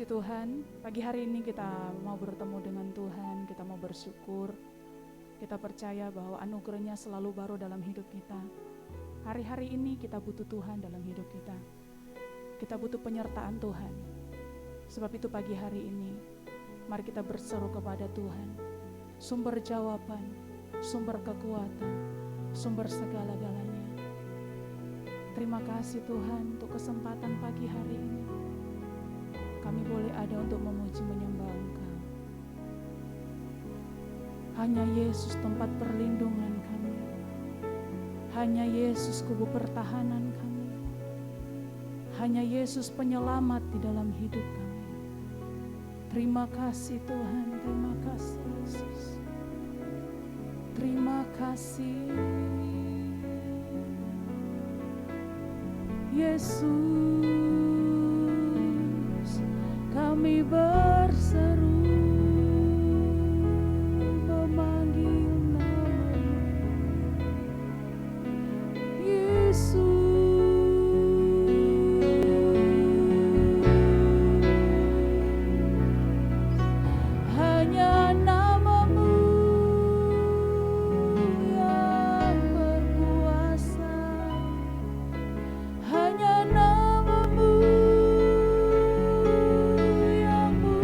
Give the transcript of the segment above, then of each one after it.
Puji Tuhan, pagi hari ini kita mau bertemu dengan Tuhan, kita mau bersyukur. Kita percaya bahwa anugerahnya selalu baru dalam hidup kita. Hari-hari ini kita butuh Tuhan dalam hidup kita. Kita butuh penyertaan Tuhan. Sebab itu pagi hari ini, mari kita berseru kepada Tuhan. Sumber jawaban, sumber kekuatan, sumber segala-galanya. Terima kasih Tuhan untuk kesempatan pagi hari ini. Kami boleh ada untuk memuji menyembah Engkau. Hanya Yesus tempat perlindungan kami. Hanya Yesus kubu pertahanan kami. Hanya Yesus penyelamat di dalam hidup kami. Terima kasih Tuhan, terima kasih Yesus. Terima kasih Yesus. Kami berseru memanggil nama-Mu, Yesus. Hanya nama-Mu yang berkuasa, hanya nama-Mu yang ku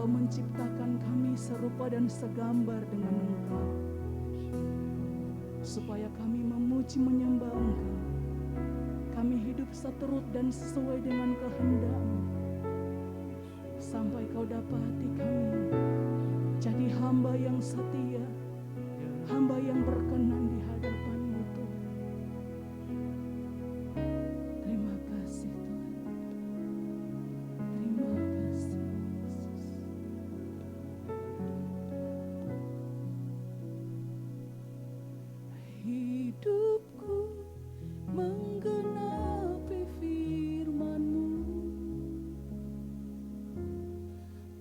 Engkau menciptakan kami serupa dan segambar dengan Engkau, supaya kami memuji menyembah Engkau. Kami hidup seturut dan sesuai dengan kehendak-Mu, sampai Kau dapati kami jadi hamba yang setia, hamba yang berkenan di hadapan-Mu Tuhan. Terima kasih Tuhan. Terima kasih Yesus. Hidupku menggenapi firman-Mu,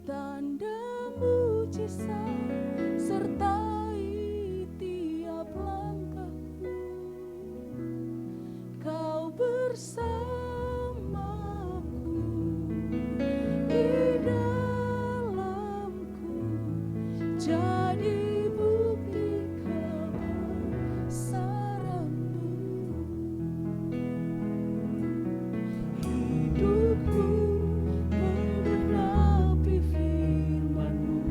tanda mujizat sertai tiap langkahku. Kau bersamaku di dalamku, jadi bukti kebesaran-Mu. Hidupku menggenapi firman-Mu,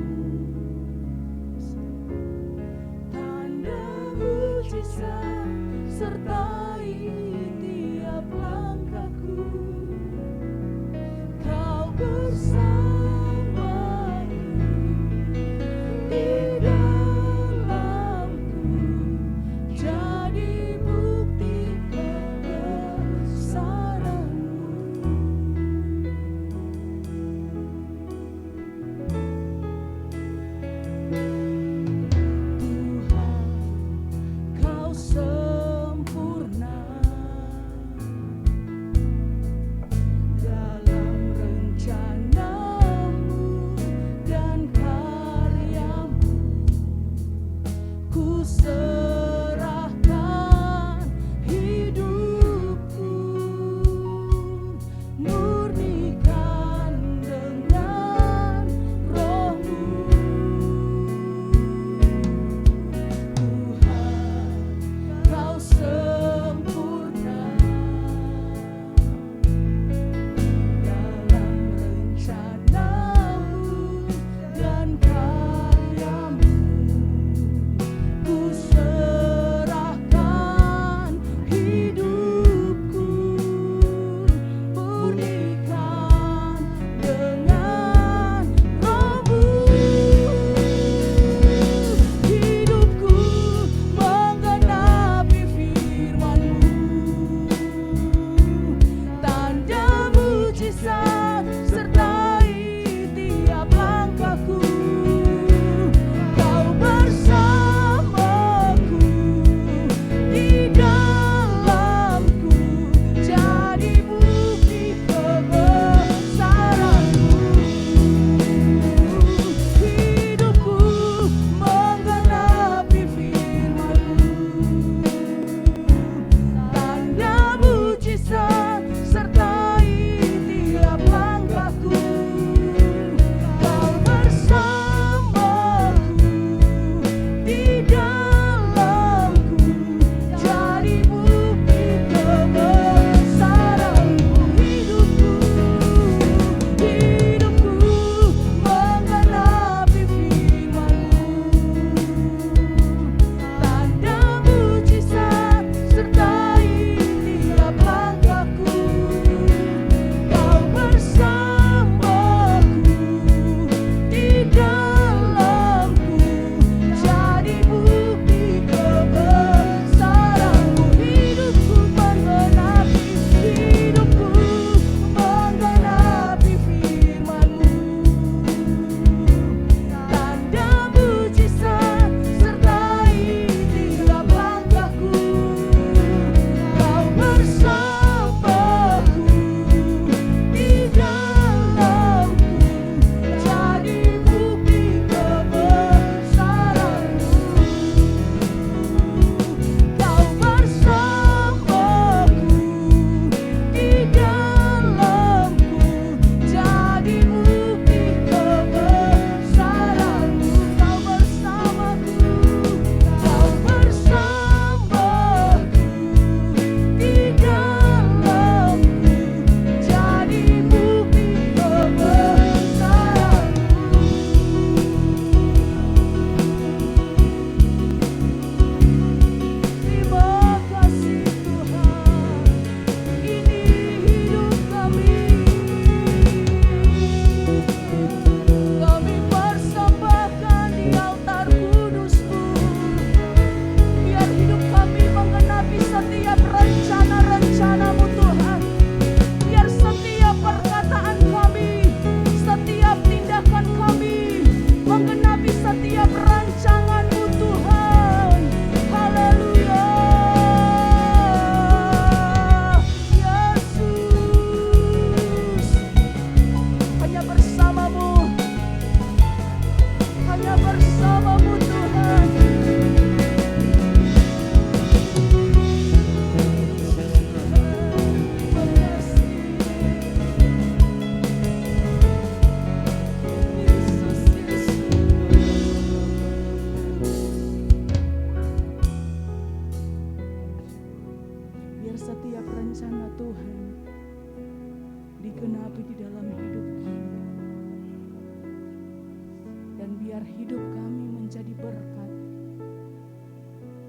Biar hidup kami menjadi berkat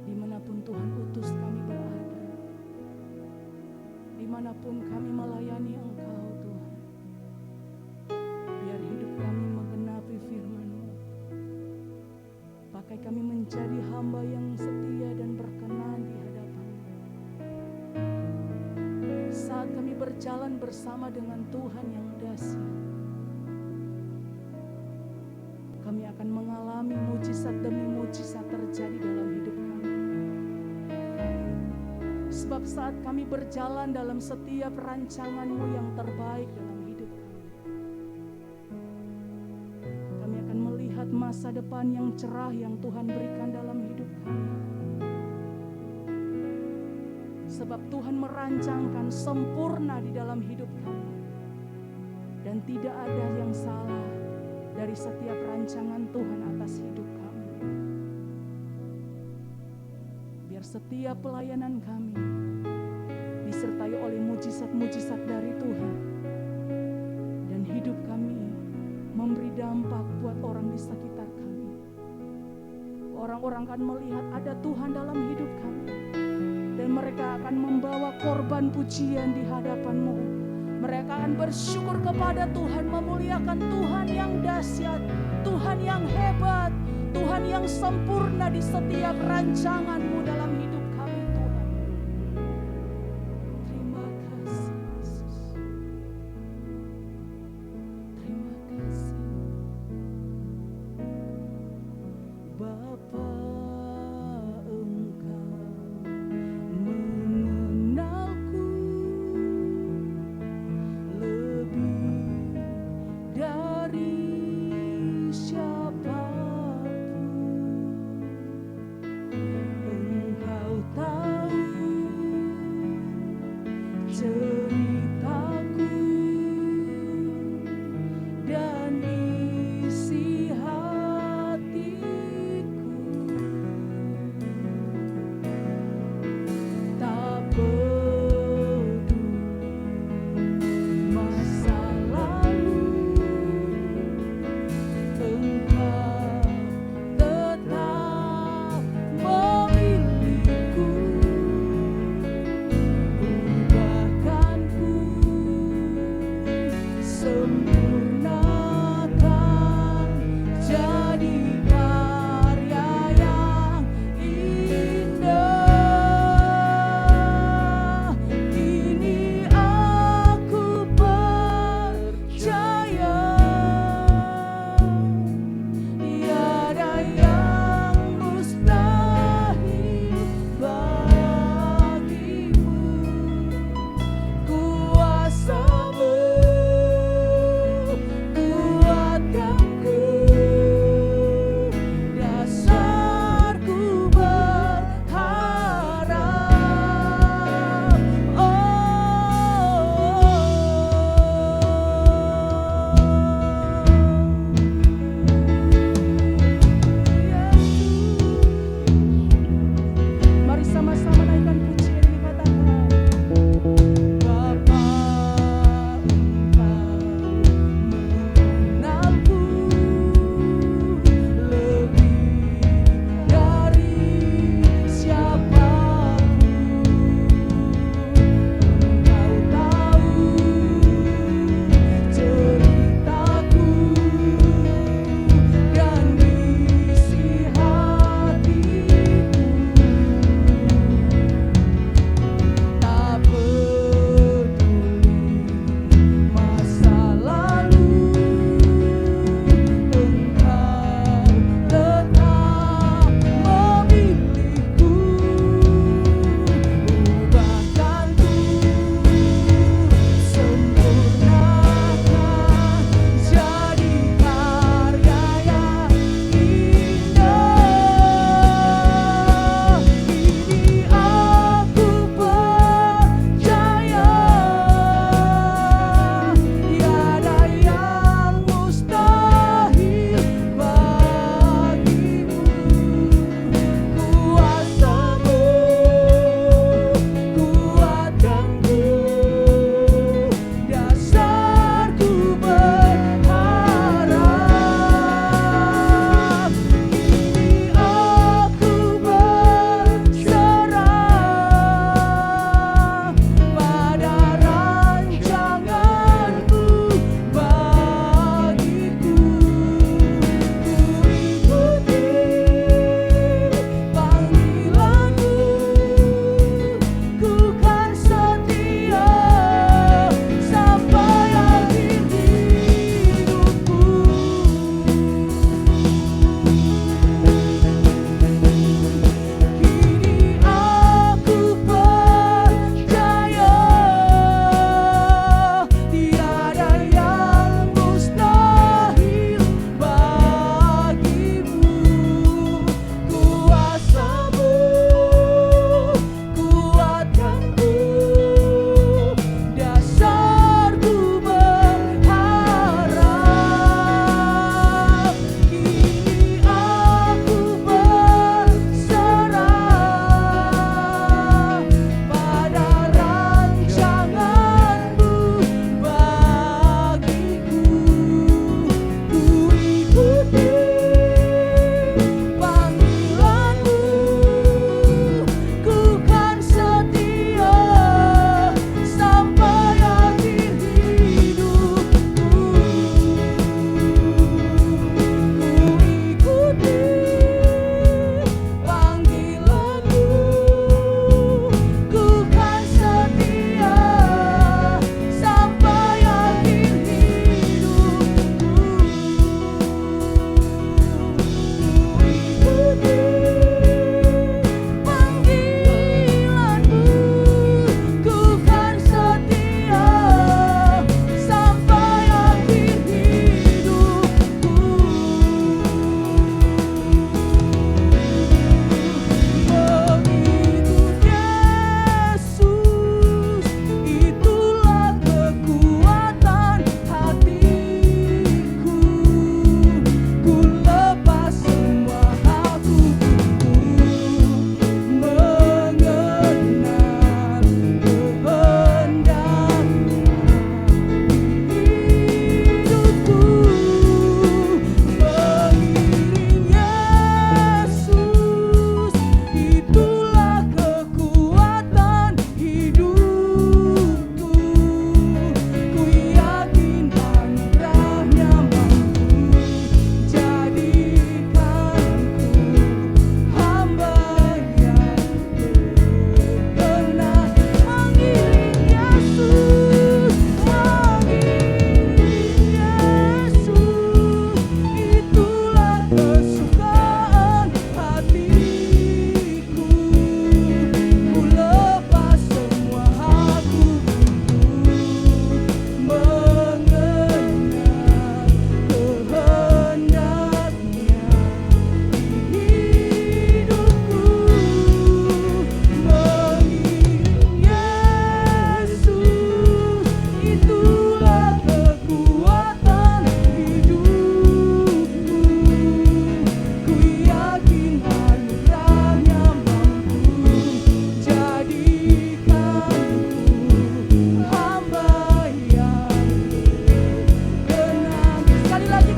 dimanapun Tuhan utus kami berada, dimanapun kami melayani Engkau Tuhan. Biar hidup kami menggenapi firman-Mu. Pakai kami menjadi hamba yang setia dan berkenan di hadapan-Mu. Saat kami berjalan bersama dengan Tuhan yang dahsyat, kami akan mengalami mujizat demi mujizat terjadi dalam hidup kami. Sebab saat kami berjalan dalam setiap rancangan-Mu yang terbaik dalam hidup kami, kami akan melihat masa depan yang cerah yang Tuhan berikan dalam hidup kami. Sebab Tuhan merancangkan sempurna di dalam hidup kami. Dan tidak ada yang salah dari setiap rancangan Tuhan atas hidup kami. Biar setiap pelayanan kami disertai oleh mujizat-mujizat dari Tuhan. Dan hidup kami memberi dampak buat orang di sekitar kami. Orang-orang akan melihat ada Tuhan dalam hidup kami. Dan mereka akan membawa korban pujian di hadapan-Mu. Mereka akan bersyukur kepada Tuhan, memuliakan Tuhan yang dahsyat, Tuhan yang hebat, Tuhan yang sempurna di setiap rancangan-Mu dalam hidup kami Tuhan. Terima kasih Yesus. Terima kasih Bapa.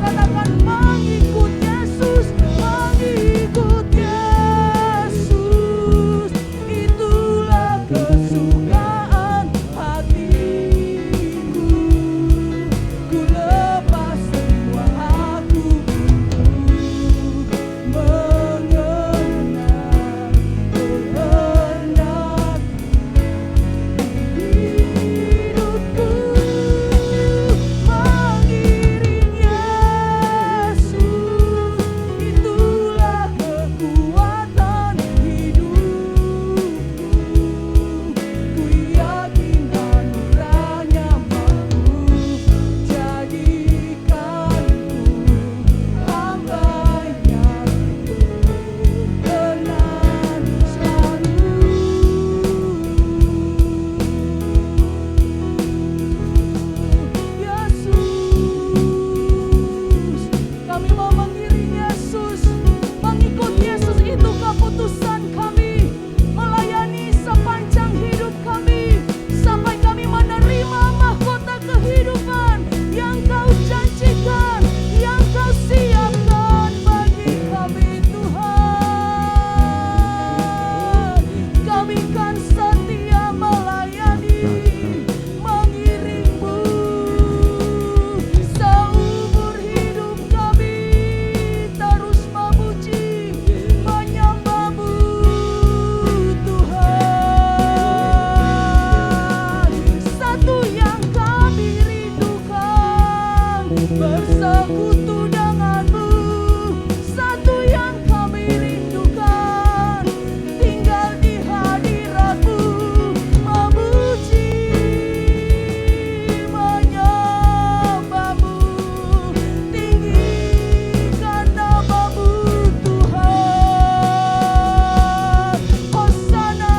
katakan mengikut Yesus, mengikut Yesus. Itulah kesukaan hatiku. Ku lepas semua aku untuk mengenal kehendak hidupku. Mengiring Yesus, itulah kekuatan hidupku. Ku yakin anugerahnya mampu jadikanku hamba yang berkenan selalu. Yesus, kami mau mengiring Yesus. Mengikut Yesus itu keputusan kami, melayani sepanjang hidup kami, sampai kami menerima mahkota kehidupan yang Kau janjikan, yang Kau siapkan bagi kami, Tuhan. Kami kan setia melayani, mengiring-Mu seumur hidup kami, terus memuji, menyembah-Mu, Tuhan. Satu yang kami rindukan, bersekutu dengan-Mu. Satu yang kami rindukan, tinggal di hadirat-Mu, memuji, menyembah-Mu, tinggikan nama-Mu, Tuhan. Hosana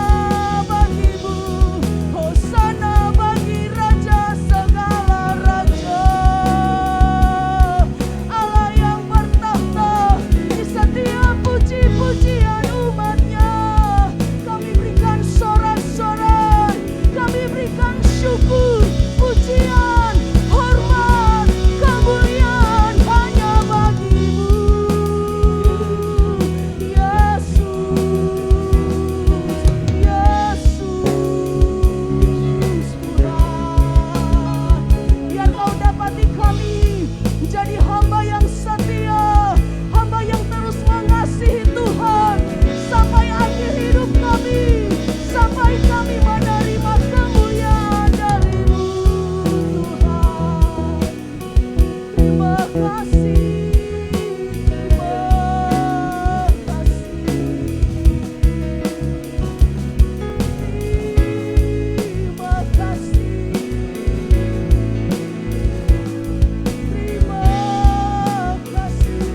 bagi-Mu, hosana bagi Raja segala raja, Allah yang bertahta di setiap puji-pujian umat-Nya. Kami berikan sorak-sorai, kami berikan syukur, pujian, hormat, kemuliaan hanya bagi-Mu, Yesus, Tuhan. Biar Kau dapati kami menjadi hamba yang setia, hamba yang terus mengasihi Tuhan sampai akhir hidup kami, sampai kami menerima kemuliaan dari-Mu, Tuhan. Terima kasih, terima kasih, terima kasih, terima kasih.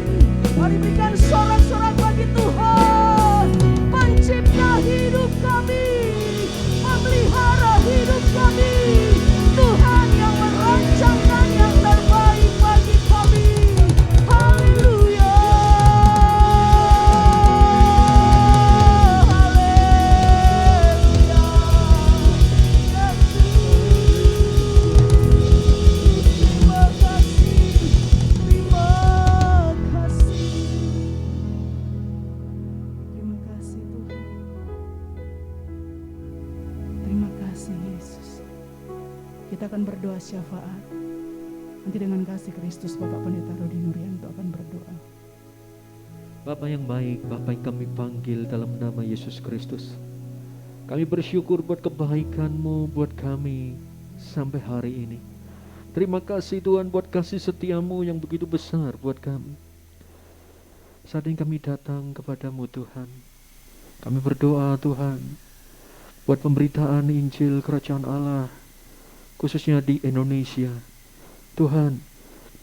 Mari berikan sorak-sorak bagi Tuhan, pencipta hidup kami, memelihara hidup kami, Tuhan yang merancangkan yang terbaik bagi kami. Haleluya, haleluya. Yesus, terima kasih, terima kasih. Terima kasih Tuhan. Terima kasih Yesus. Kita akan berdoa syafaat. Nanti dengan kasih Kristus Bapak Pendeta Rudi Nuryanto akan berdoa. Bapa yang baik, Bapa yang kami panggil dalam nama Yesus Kristus. Kami bersyukur buat kebaikan-Mu buat kami sampai hari ini. Terima kasih Tuhan buat kasih setia-Mu yang begitu besar buat kami. Saat ini kami datang kepadamu Tuhan. Kami berdoa Tuhan buat pemberitaan Injil Kerajaan Allah, khususnya di Indonesia. Tuhan,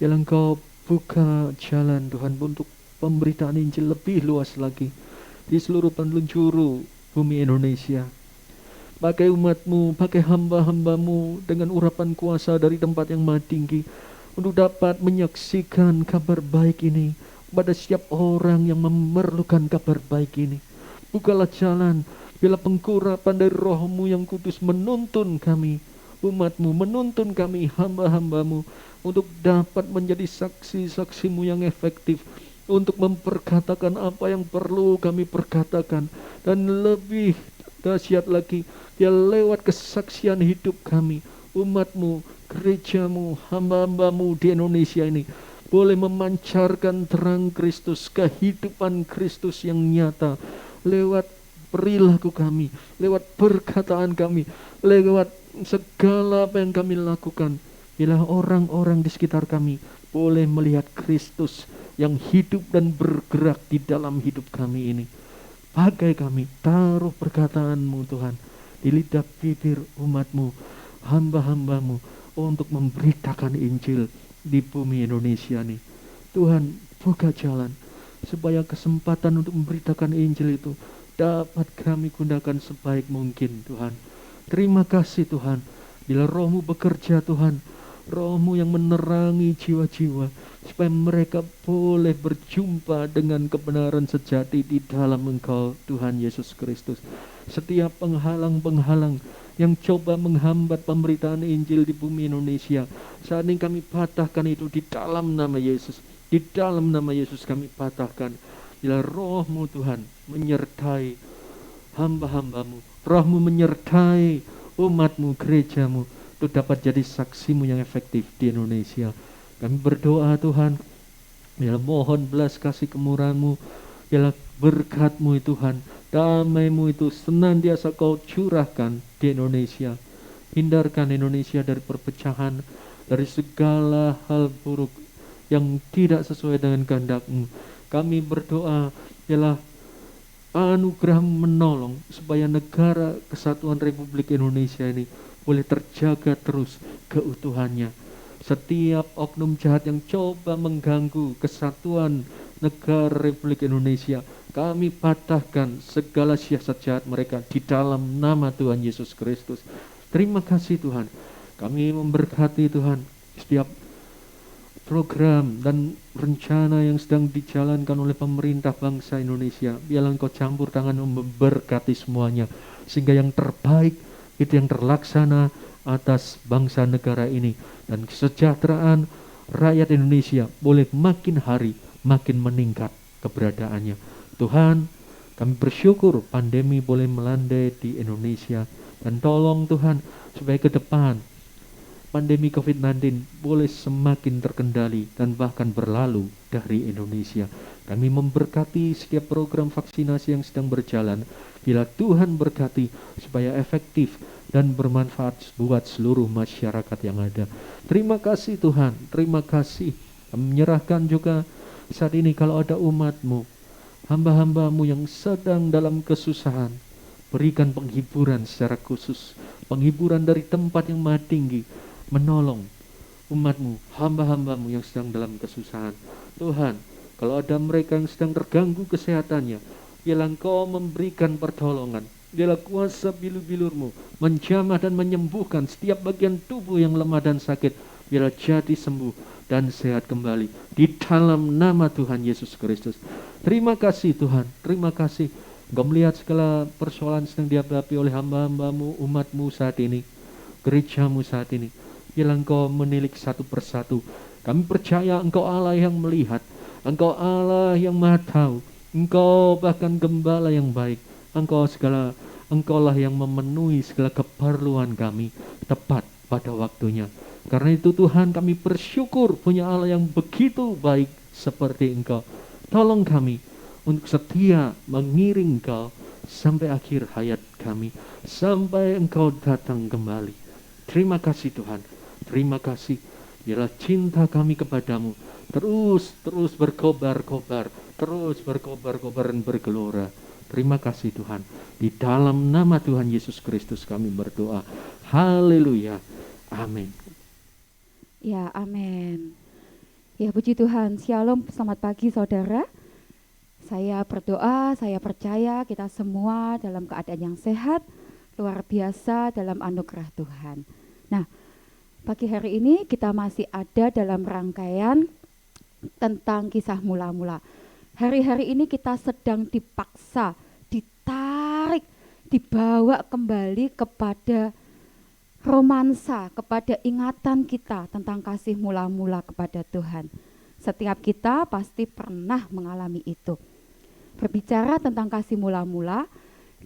biarlah Engkau buka jalan Tuhan untuk pemberitaan Injil lebih luas lagi di seluruh penjuru bumi Indonesia. Pakai umat-Mu, pakai hamba-hamba-Mu dengan urapan kuasa dari tempat yang maha tinggi untuk dapat menyaksikan kabar baik ini pada setiap orang yang memerlukan kabar baik ini. Bukalah jalan, bila pengurapan dari Roh-Mu yang kudus menuntun kami umat-Mu, menuntun kami hamba-hamba-Mu untuk dapat menjadi saksi-saksi-Mu yang efektif, untuk memperkatakan apa yang perlu kami perkatakan, dan lebih dahsyat lagi, ya lewat kesaksian hidup kami, umat-Mu, gereja-Mu, hamba-hamba-Mu di Indonesia ini boleh memancarkan terang Kristus, kehidupan Kristus yang nyata lewat perilaku kami, lewat perkataan kami, lewat segala apa yang kami lakukan. Bila orang-orang di sekitar kami boleh melihat Kristus yang hidup dan bergerak di dalam hidup kami ini. Pakai kami, taruh perkataan-Mu Tuhan di lidah bibir umat-Mu, hamba-hamba-Mu, untuk memberitakan Injil di bumi Indonesia nih. Tuhan, buka jalan supaya kesempatan untuk memberitakan Injil itu dapat kami gunakan sebaik mungkin Tuhan. Terima kasih Tuhan, bila Roh-Mu bekerja Tuhan, Roh-Mu yang menerangi jiwa-jiwa, supaya mereka boleh berjumpa dengan kebenaran sejati di dalam Engkau Tuhan Yesus Kristus. Setiap penghalang-penghalang yang coba menghambat pemberitaan Injil di bumi Indonesia, saat ini kami patahkan itu di dalam nama Yesus. Di dalam nama Yesus kami patahkan. Bila Roh-Mu Tuhan menyertai hamba-hamba-Mu, Roh-Mu menyertai umat-Mu, gereja-Mu, untuk dapat jadi saksi-Mu yang efektif di Indonesia. Kami berdoa Tuhan, bila mohon belas kasih kemurahan-Mu, bila berkat-Mu Tuhan, damai-Mu itu senantiasa Kau curahkan di Indonesia. Hindarkan Indonesia dari perpecahan, dari segala hal buruk yang tidak sesuai dengan kehendak-Mu. Kami berdoa, bila anugerah menolong supaya negara Kesatuan Republik Indonesia ini boleh terjaga terus keutuhannya. Setiap oknum jahat yang coba mengganggu kesatuan negara Republik Indonesia, kami patahkan segala siasat jahat mereka di dalam nama Tuhan Yesus Kristus. Terima kasih Tuhan. Kami memberkati Tuhan setiap program dan rencana yang sedang dijalankan oleh pemerintah bangsa Indonesia. Biarlah Engkau campur tangan memberkati semuanya, sehingga yang terbaik itu yang terlaksana atas bangsa negara ini, dan kesejahteraan rakyat Indonesia boleh makin hari makin meningkat keberadaannya. Tuhan, kami bersyukur pandemi boleh melandai di Indonesia, dan tolong Tuhan supaya ke depan pandemi COVID-19 boleh semakin terkendali dan bahkan berlalu dari Indonesia. Kami memberkati setiap program vaksinasi yang sedang berjalan. Bila Tuhan berkati supaya efektif dan bermanfaat buat seluruh masyarakat yang ada. Terima kasih Tuhan, terima kasih. Kami menyerahkan juga saat ini kalau ada umat-Mu, hamba-hamba-Mu yang sedang dalam kesusahan, berikan penghiburan secara khusus, penghiburan dari tempat yang maha tinggi, menolong umat-Mu, hamba-hamba-Mu yang sedang dalam kesusahan. Tuhan, kalau ada mereka yang sedang terganggu kesehatannya, biarlah Engkau memberikan pertolongan. Biarlah kuasa bilur-bilur-Mu menjamah dan menyembuhkan setiap bagian tubuh yang lemah dan sakit. Biarlah jadi sembuh dan sehat kembali di dalam nama Tuhan Yesus Kristus. Terima kasih Tuhan, terima kasih. Engkau melihat segala persoalan sedang dihadapi oleh hamba-hamba-Mu, umat-Mu saat ini, gereja-Mu saat ini. Biarlah Engkau menilik satu persatu. Kami percaya Engkau Allah yang melihat, Engkau Allah yang maha tahu, Engkau bahkan gembala yang baik. Engkaulah yang memenuhi segala keperluan kami tepat pada waktunya. Karena itu Tuhan, kami bersyukur punya Allah yang begitu baik seperti Engkau. Tolong kami untuk setia mengiring Engkau sampai akhir hayat kami, sampai Engkau datang kembali. Terima kasih Tuhan, terima kasih. Biarlah cinta kami kepadamu terus berkobar-kobar, terus berkobar-kobar dan bergelora. Terima kasih Tuhan. Di dalam nama Tuhan Yesus Kristus kami berdoa. Haleluya. Amin. Ya, amin. Ya, puji Tuhan. Shalom, selamat pagi saudara. Saya berdoa, saya percaya kita semua dalam keadaan yang sehat, luar biasa dalam anugerah Tuhan. Nah, pagi hari ini kita masih ada dalam rangkaian tentang kisah mula-mula. Hari-hari ini kita sedang dipaksa, ditarik, dibawa kembali kepada romansa, kepada ingatan kita tentang kasih mula-mula kepada Tuhan. Setiap kita pasti pernah mengalami itu. Berbicara tentang kasih mula-mula,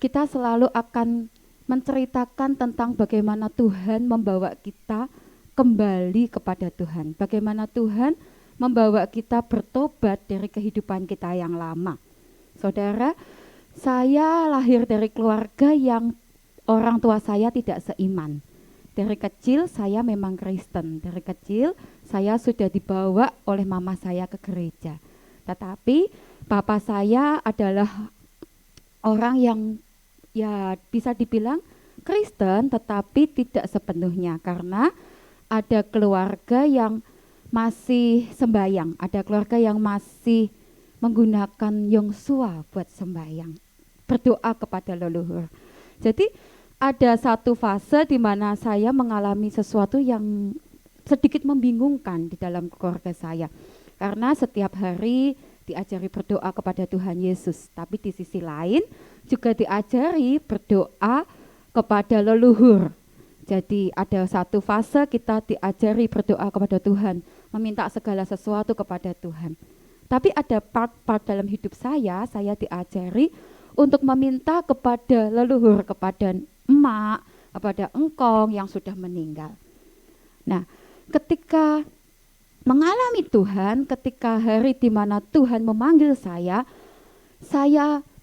kita selalu akan menceritakan tentang bagaimana Tuhan membawa kita kembali kepada Tuhan. Bagaimana Tuhan membawa kita bertobat dari kehidupan kita yang lama. Saudara, saya lahir dari keluarga yang orang tua saya tidak seiman. Dari kecil saya memang Kristen. Dari kecil saya sudah dibawa oleh mama saya ke gereja. Tetapi papa saya adalah orang yang ya bisa dibilang Kristen, tetapi tidak sepenuhnya, karena ada keluarga yang masih sembahyang, ada keluarga yang masih menggunakan Yongsua buat sembahyang, berdoa kepada leluhur. Jadi ada satu fase di mana saya mengalami sesuatu yang sedikit membingungkan di dalam keluarga saya, karena setiap hari diajari berdoa kepada Tuhan Yesus, tapi di sisi lain juga diajari berdoa kepada leluhur. Jadi ada satu fase kita diajari berdoa kepada Tuhan, meminta segala sesuatu kepada Tuhan. Tapi ada part-part dalam hidup saya diajari untuk meminta kepada leluhur, kepada emak, kepada engkong yang sudah meninggal. Nah, ketika mengalami Tuhan, ketika hari di mana Tuhan memanggil saya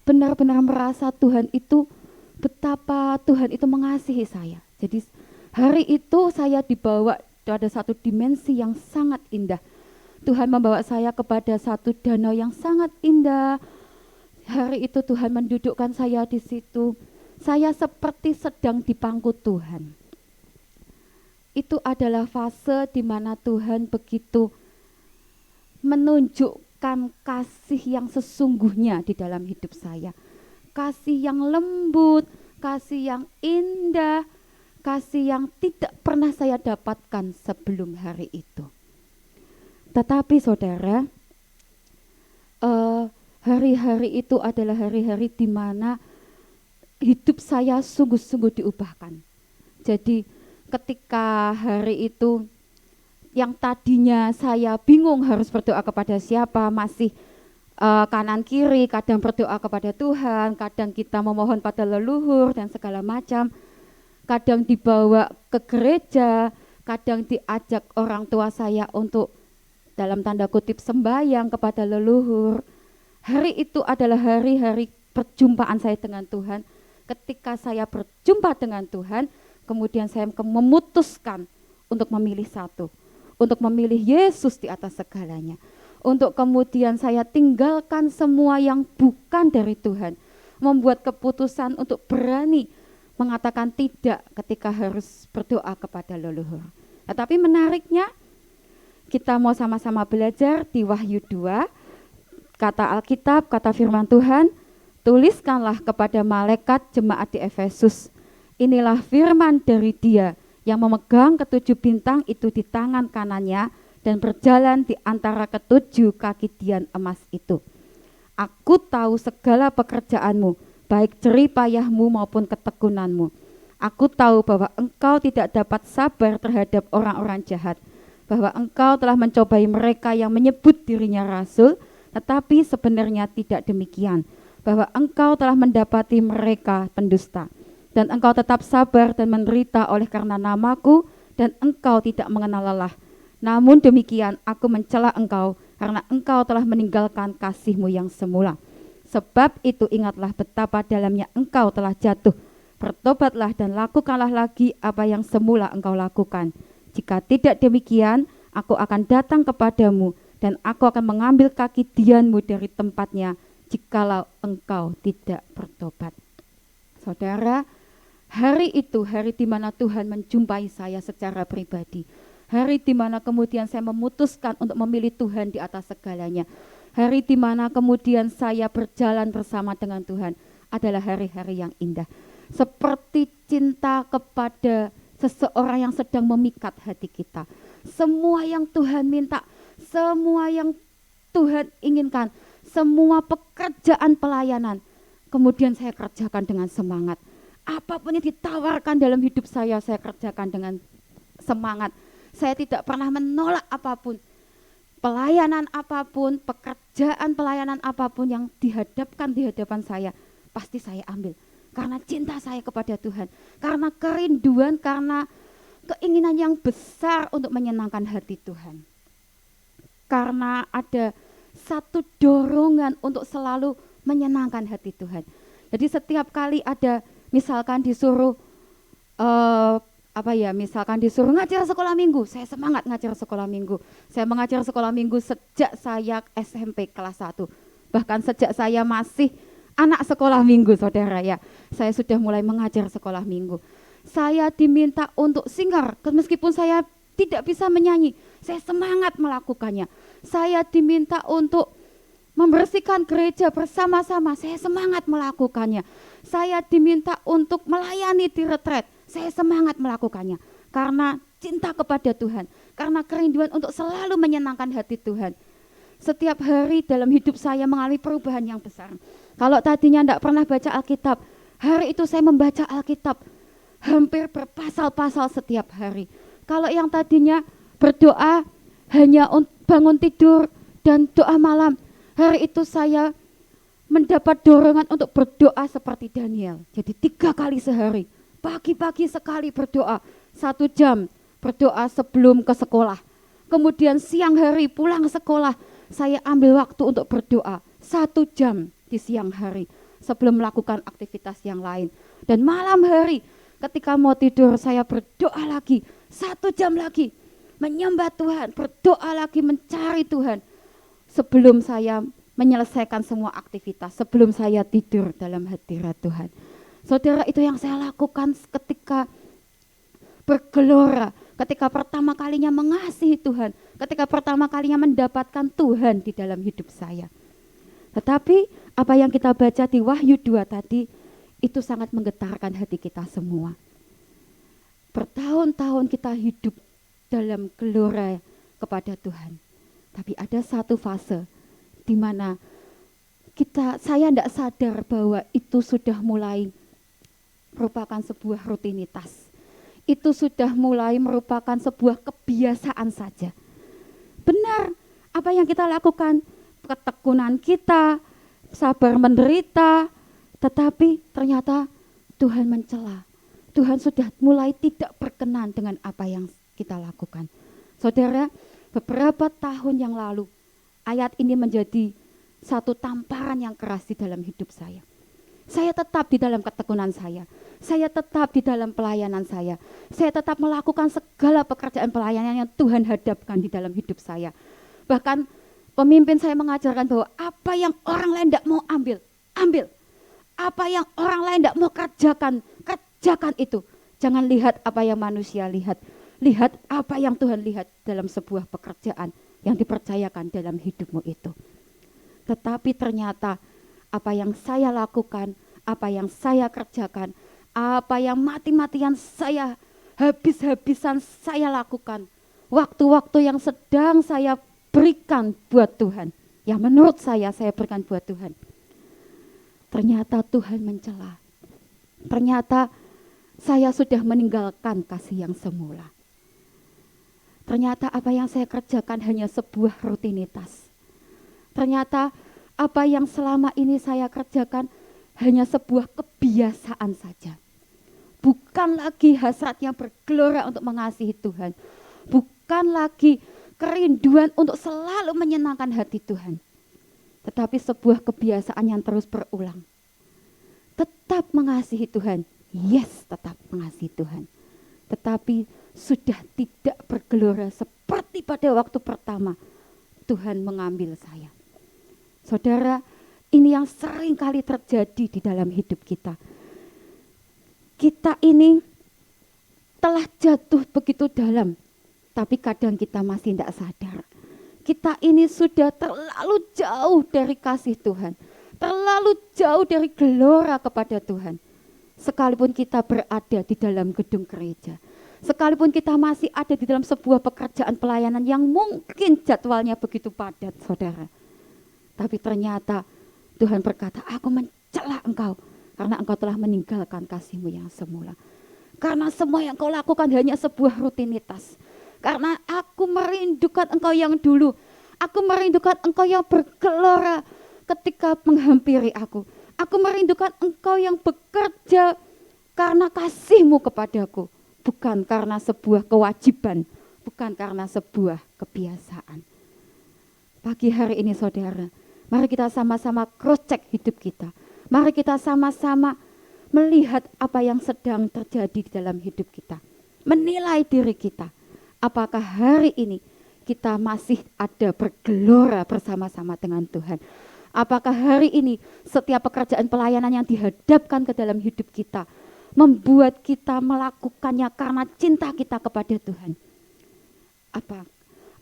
benar-benar merasa Tuhan itu, betapa Tuhan itu mengasihi saya. Jadi hari itu saya dibawa pada satu dimensi yang sangat indah. Tuhan membawa saya kepada satu danau yang sangat indah. Hari itu Tuhan mendudukkan saya di situ. Saya seperti sedang dipangku Tuhan. Itu adalah fase di mana Tuhan begitu menunjukkan kasih yang sesungguhnya di dalam hidup saya. Kasih yang lembut, kasih yang indah, kasih yang tidak pernah saya dapatkan sebelum hari itu. Tetapi saudara, hari-hari itu adalah hari-hari di mana hidup saya sungguh-sungguh diubahkan. Jadi ketika hari itu yang tadinya saya bingung harus berdoa kepada siapa, masih kanan kiri, kadang berdoa kepada Tuhan, kadang kita memohon pada leluhur dan segala macam, kadang dibawa ke gereja, kadang diajak orang tua saya untuk dalam tanda kutip sembahyang kepada leluhur. Hari itu adalah hari-hari perjumpaan saya dengan Tuhan. Ketika saya berjumpa dengan Tuhan, kemudian saya memutuskan untuk memilih satu, untuk memilih Yesus di atas segalanya. Untuk kemudian saya tinggalkan semua yang bukan dari Tuhan, membuat keputusan untuk berani mengatakan tidak ketika harus berdoa kepada leluhur. Tetapi menariknya, kita mau sama-sama belajar di Wahyu 2, kata Alkitab, kata firman Tuhan, tuliskanlah kepada malaikat jemaat di Efesus, inilah firman dari Dia yang memegang ketujuh bintang itu di tangan kanannya dan berjalan di antara ketujuh kaki dian emas itu. Aku tahu segala pekerjaanmu, baik jerih payahmu maupun ketekunanmu. Aku tahu bahwa engkau tidak dapat sabar terhadap orang-orang jahat, bahwa engkau telah mencobai mereka yang menyebut dirinya rasul, tetapi sebenarnya tidak demikian, bahwa engkau telah mendapati mereka pendusta, dan engkau tetap sabar dan menderita oleh karena namaku, dan engkau tidak mengenal lelah. Namun demikian aku mencela engkau, karena engkau telah meninggalkan kasihmu yang semula. Sebab itu ingatlah betapa dalamnya engkau telah jatuh. Bertobatlah dan lakukanlah lagi apa yang semula engkau lakukan. Jika tidak demikian, aku akan datang kepadamu dan aku akan mengambil kaki dianmu dari tempatnya jikalau engkau tidak bertobat. Saudara, hari itu hari di mana Tuhan menjumpai saya secara pribadi. Hari di mana kemudian saya memutuskan untuk memilih Tuhan di atas segalanya. Hari di mana kemudian saya berjalan bersama dengan Tuhan adalah hari-hari yang indah. Seperti cinta kepada seseorang yang sedang memikat hati kita. Semua yang Tuhan minta, semua yang Tuhan inginkan, semua pekerjaan pelayanan, kemudian saya kerjakan dengan semangat. apapun yang ditawarkan dalam hidup saya kerjakan dengan semangat. Saya tidak pernah menolak apapun. Pelayanan apapun, pekerjaan pelayanan apapun yang dihadapkan di hadapan saya, pasti saya ambil. Karena cinta saya kepada Tuhan, karena kerinduan, karena keinginan yang besar untuk menyenangkan hati Tuhan. Karena ada satu dorongan untuk selalu menyenangkan hati Tuhan. Jadi setiap kali ada misalkan disuruh misalkan disuruh ngajar sekolah minggu, saya semangat ngajar sekolah minggu. Saya mengajar sekolah minggu sejak saya SMP kelas 1. Bahkan sejak saya masih anak sekolah minggu, saudara ya. Saya sudah mulai mengajar sekolah minggu. Saya diminta untuk singer, meskipun saya tidak bisa menyanyi, saya semangat melakukannya. Saya diminta untuk membersihkan gereja bersama-sama, saya semangat melakukannya. Saya diminta untuk melayani di retret, saya semangat melakukannya. Karena cinta kepada Tuhan, karena kerinduan untuk selalu menyenangkan hati Tuhan. Setiap hari dalam hidup saya mengalami perubahan yang besar. Kalau tadinya tidak pernah baca Alkitab, hari itu saya membaca Alkitab hampir berpasal-pasal setiap hari. Kalau yang tadinya berdoa hanya bangun tidur dan doa malam, hari itu saya mendapat dorongan untuk berdoa seperti Daniel. Jadi 3 kali sehari, pagi-pagi sekali berdoa, 1 jam berdoa sebelum ke sekolah. Kemudian siang hari pulang sekolah, saya ambil waktu untuk berdoa 1 jam di siang hari sebelum melakukan aktivitas yang lain. Dan malam hari ketika mau tidur saya berdoa lagi 1 jam lagi, menyembah Tuhan, berdoa lagi, mencari Tuhan sebelum saya menyelesaikan semua aktivitas, sebelum saya tidur dalam hadirat Tuhan. Saudara, itu yang saya lakukan ketika bergelora, ketika pertama kalinya mengasihi Tuhan, ketika pertama kalinya mendapatkan Tuhan di dalam hidup saya. Tetapi apa yang kita baca di Wahyu 2 tadi, itu sangat menggetarkan hati kita semua. Bertahun-tahun kita hidup dalam gelora kepada Tuhan. Tapi ada satu fase di mana saya tidak sadar bahwa itu sudah mulai merupakan sebuah rutinitas. Itu sudah mulai merupakan sebuah kebiasaan saja. Benar, apa yang kita lakukan, ketekunan kita, sabar menderita, tetapi ternyata Tuhan mencela. Tuhan sudah mulai tidak berkenan dengan apa yang kita lakukan. Saudara, beberapa tahun yang lalu, ayat ini menjadi satu tamparan yang keras di dalam hidup saya. Saya tetap di dalam ketekunan saya tetap di dalam pelayanan saya tetap melakukan segala pekerjaan pelayanan yang Tuhan hadapkan di dalam hidup saya. Bahkan pemimpin saya mengajarkan bahwa apa yang orang lain tidak mau ambil. Apa yang orang lain tidak mau kerjakan itu. Jangan lihat apa yang manusia lihat. Lihat apa yang Tuhan lihat dalam sebuah pekerjaan yang dipercayakan dalam hidupmu itu. Tetapi ternyata apa yang saya lakukan, apa yang saya kerjakan, apa yang mati-matian saya, habis-habisan saya lakukan, waktu-waktu yang sedang saya berikan buat Tuhan, yang menurut saya berikan buat Tuhan, ternyata Tuhan mencela. Ternyata saya sudah meninggalkan kasih yang semula. Ternyata apa yang saya kerjakan hanya sebuah rutinitas. Ternyata apa yang selama ini saya kerjakan hanya sebuah kebiasaan saja. Bukan lagi hasrat yang bergelora untuk mengasihi Tuhan. Bukan lagi kerinduan untuk selalu menyenangkan hati Tuhan. Tetapi sebuah kebiasaan yang terus berulang. Tetap mengasihi Tuhan. Yes, tetap mengasihi Tuhan. Tetapi sudah tidak bergelora seperti pada waktu pertama Tuhan mengambil saya. Saudara, ini yang sering kali terjadi di dalam hidup kita. Kita ini telah jatuh begitu dalam, tapi kadang kita masih tidak sadar. Kita ini sudah terlalu jauh dari kasih Tuhan, terlalu jauh dari gelora kepada Tuhan. Sekalipun kita berada di dalam gedung gereja, sekalipun kita masih ada di dalam sebuah pekerjaan pelayanan yang mungkin jadwalnya begitu padat, saudara. Tapi ternyata Tuhan berkata, aku mencela engkau karena Engkau telah meninggalkan kasih-Mu yang semula. Karena semua yang Kau lakukan hanya sebuah rutinitas. Karena aku merindukan Engkau yang dulu. Aku merindukan Engkau yang bergelora ketika menghampiri aku. Aku merindukan Engkau yang bekerja karena kasih-Mu kepadaku. Bukan karena sebuah kewajiban, bukan karena sebuah kebiasaan. Pagi hari ini saudara, mari kita sama-sama cross check hidup kita. Mari kita sama-sama melihat apa yang sedang terjadi di dalam hidup kita. Menilai diri kita. Apakah hari ini kita masih ada bergelora bersama-sama dengan Tuhan? Apakah hari ini setiap pekerjaan pelayanan yang dihadapkan ke dalam hidup kita membuat kita melakukannya karena cinta kita kepada Tuhan?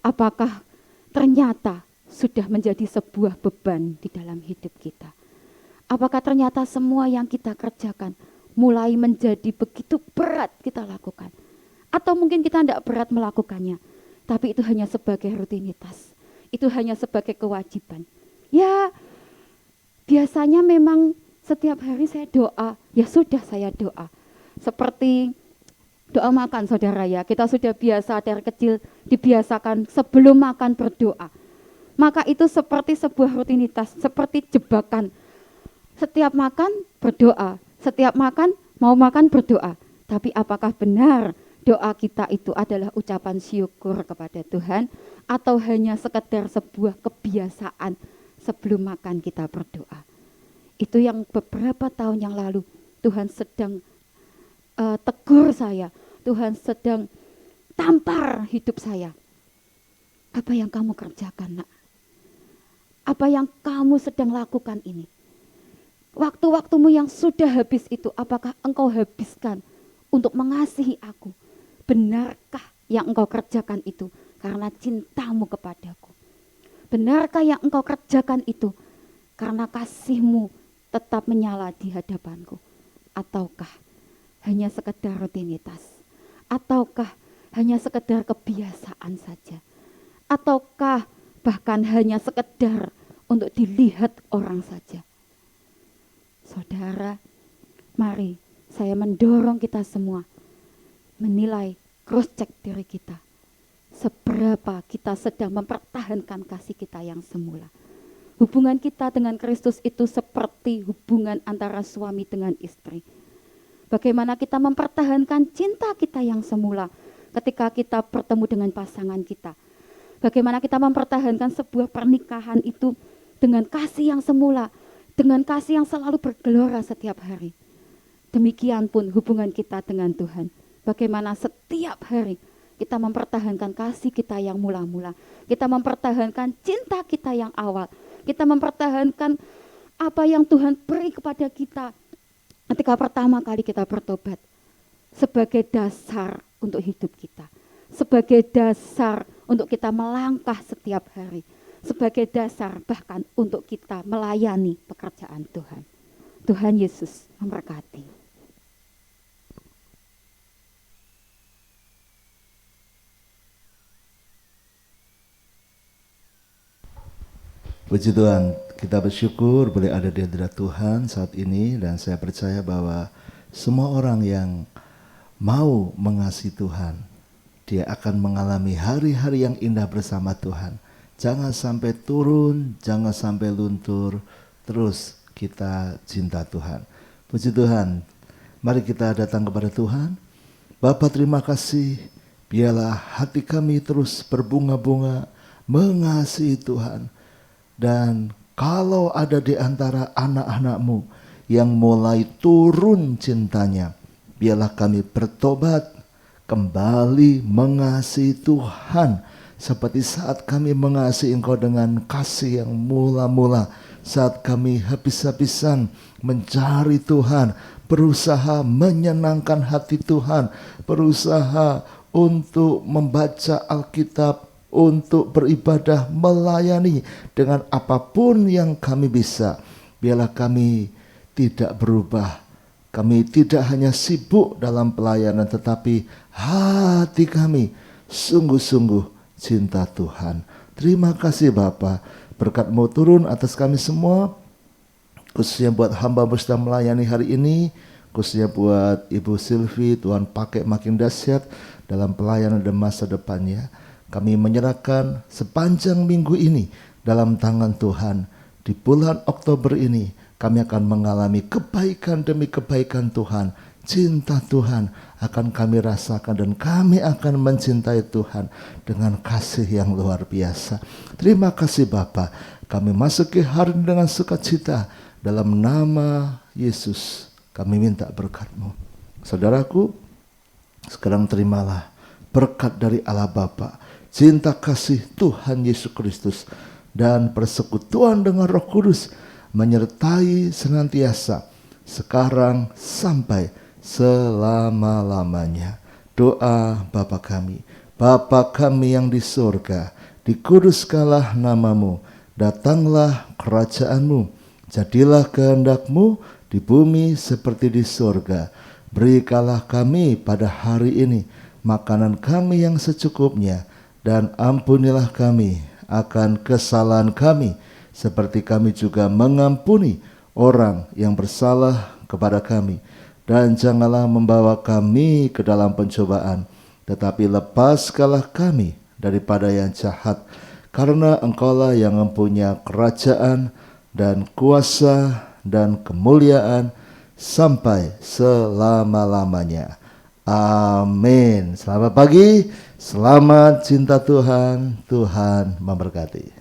Apakah ternyata sudah menjadi sebuah beban di dalam hidup kita? Apakah ternyata semua yang kita kerjakan mulai menjadi begitu berat kita lakukan? Atau mungkin kita tidak berat melakukannya, tapi itu hanya sebagai rutinitas. Itu hanya sebagai kewajiban. Ya, biasanya memang setiap hari saya doa, ya sudah saya doa. Seperti doa makan saudara ya, kita sudah biasa dari kecil dibiasakan sebelum makan berdoa. Maka itu seperti sebuah rutinitas, seperti jebakan. Setiap makan berdoa, setiap makan mau makan berdoa. Tapi apakah benar doa kita itu adalah ucapan syukur kepada Tuhan atau hanya sekedar sebuah kebiasaan sebelum makan kita berdoa? Itu yang beberapa tahun yang lalu Tuhan sedang tegur saya, Tuhan sedang tampar hidup saya. Apa yang kamu kerjakan, nak? Apa yang kamu sedang lakukan ini? Waktu-waktumu yang sudah habis itu, apakah engkau habiskan untuk mengasihi aku? Benarkah yang engkau kerjakan itu karena cintamu kepadaku? Benarkah yang engkau kerjakan itu karena kasihmu tetap menyala di hadapanku? Ataukah hanya sekedar rutinitas? Ataukah hanya sekedar kebiasaan saja? Ataukah bahkan hanya sekedar untuk dilihat orang saja? Saudara, mari saya mendorong kita semua menilai, cross check diri kita. Seberapa kita sedang mempertahankan kasih kita yang semula. Hubungan kita dengan Kristus itu seperti hubungan antara suami dengan istri. Bagaimana kita mempertahankan cinta kita yang semula ketika kita bertemu dengan pasangan kita. Bagaimana kita mempertahankan sebuah pernikahan itu dengan kasih yang semula, dengan kasih yang selalu bergelora setiap hari. Demikian pun hubungan kita dengan Tuhan. Bagaimana setiap hari kita mempertahankan kasih kita yang mula-mula. Kita mempertahankan cinta kita yang awal. Kita mempertahankan apa yang Tuhan beri kepada kita ketika pertama kali kita bertobat. Sebagai dasar untuk hidup kita. Sebagai dasar untuk kita melangkah setiap hari. Sebagai dasar bahkan untuk kita melayani pekerjaan Tuhan. Tuhan Yesus memberkati. Puji Tuhan, kita bersyukur boleh ada di hadirat Tuhan saat ini, dan saya percaya bahwa semua orang yang mau mengasihi Tuhan, dia akan mengalami hari-hari yang indah bersama Tuhan. Jangan sampai turun, jangan sampai luntur, terus kita cinta Tuhan. Puji Tuhan, mari kita datang kepada Tuhan. Bapa, terima kasih, biarlah hati kami terus berbunga-bunga mengasihi Tuhan. Dan kalau ada di antara anak-anak-Mu yang mulai turun cintanya, biarlah kami bertobat, kembali mengasihi Tuhan. Seperti saat kami mengasihi Engkau dengan kasih yang mula-mula, saat kami habis-habisan mencari Tuhan, berusaha menyenangkan hati Tuhan, berusaha untuk membaca Alkitab, untuk beribadah, melayani dengan apapun yang kami bisa. Biarlah kami tidak berubah. Kami tidak hanya sibuk dalam pelayanan, tetapi hati kami sungguh-sungguh cinta Tuhan. Terima kasih Bapa, berkat-Mu turun atas kami semua. khususnya buat hamba sedang melayani hari ini, khususnya buat Ibu Silvi, Tuhan pakai makin dahsyat dalam pelayanan dan masa depannya. Kami menyerahkan sepanjang minggu ini dalam tangan Tuhan. Di bulan Oktober ini kami akan mengalami kebaikan demi kebaikan Tuhan. Cinta Tuhan akan kami rasakan dan kami akan mencintai Tuhan dengan kasih yang luar biasa. Terima kasih Bapa. Kami masuki hari ini dengan sukacita. Dalam nama Yesus kami minta berkat-Mu. Saudaraku, sekarang terimalah berkat dari Allah Bapa, cinta kasih Tuhan Yesus Kristus, dan persekutuan dengan Roh Kudus menyertai senantiasa sekarang sampai selama-lamanya. Doa Bapa kami. Bapa kami yang di surga, dikuduskanlah nama-Mu, datanglah kerajaan-Mu, jadilah kehendak-Mu di bumi seperti di surga. Berikanlah kami pada hari ini makanan kami yang secukupnya, dan ampunilah kami akan kesalahan kami, seperti kami juga mengampuni orang yang bersalah kepada kami. Dan janganlah membawa kami ke dalam pencobaan, tetapi lepaskanlah kami daripada yang jahat. Karena Engkaulah yang mempunyai kerajaan dan kuasa dan kemuliaan sampai selama-lamanya. Amin. Selamat pagi, selamat cinta Tuhan, Tuhan memberkati.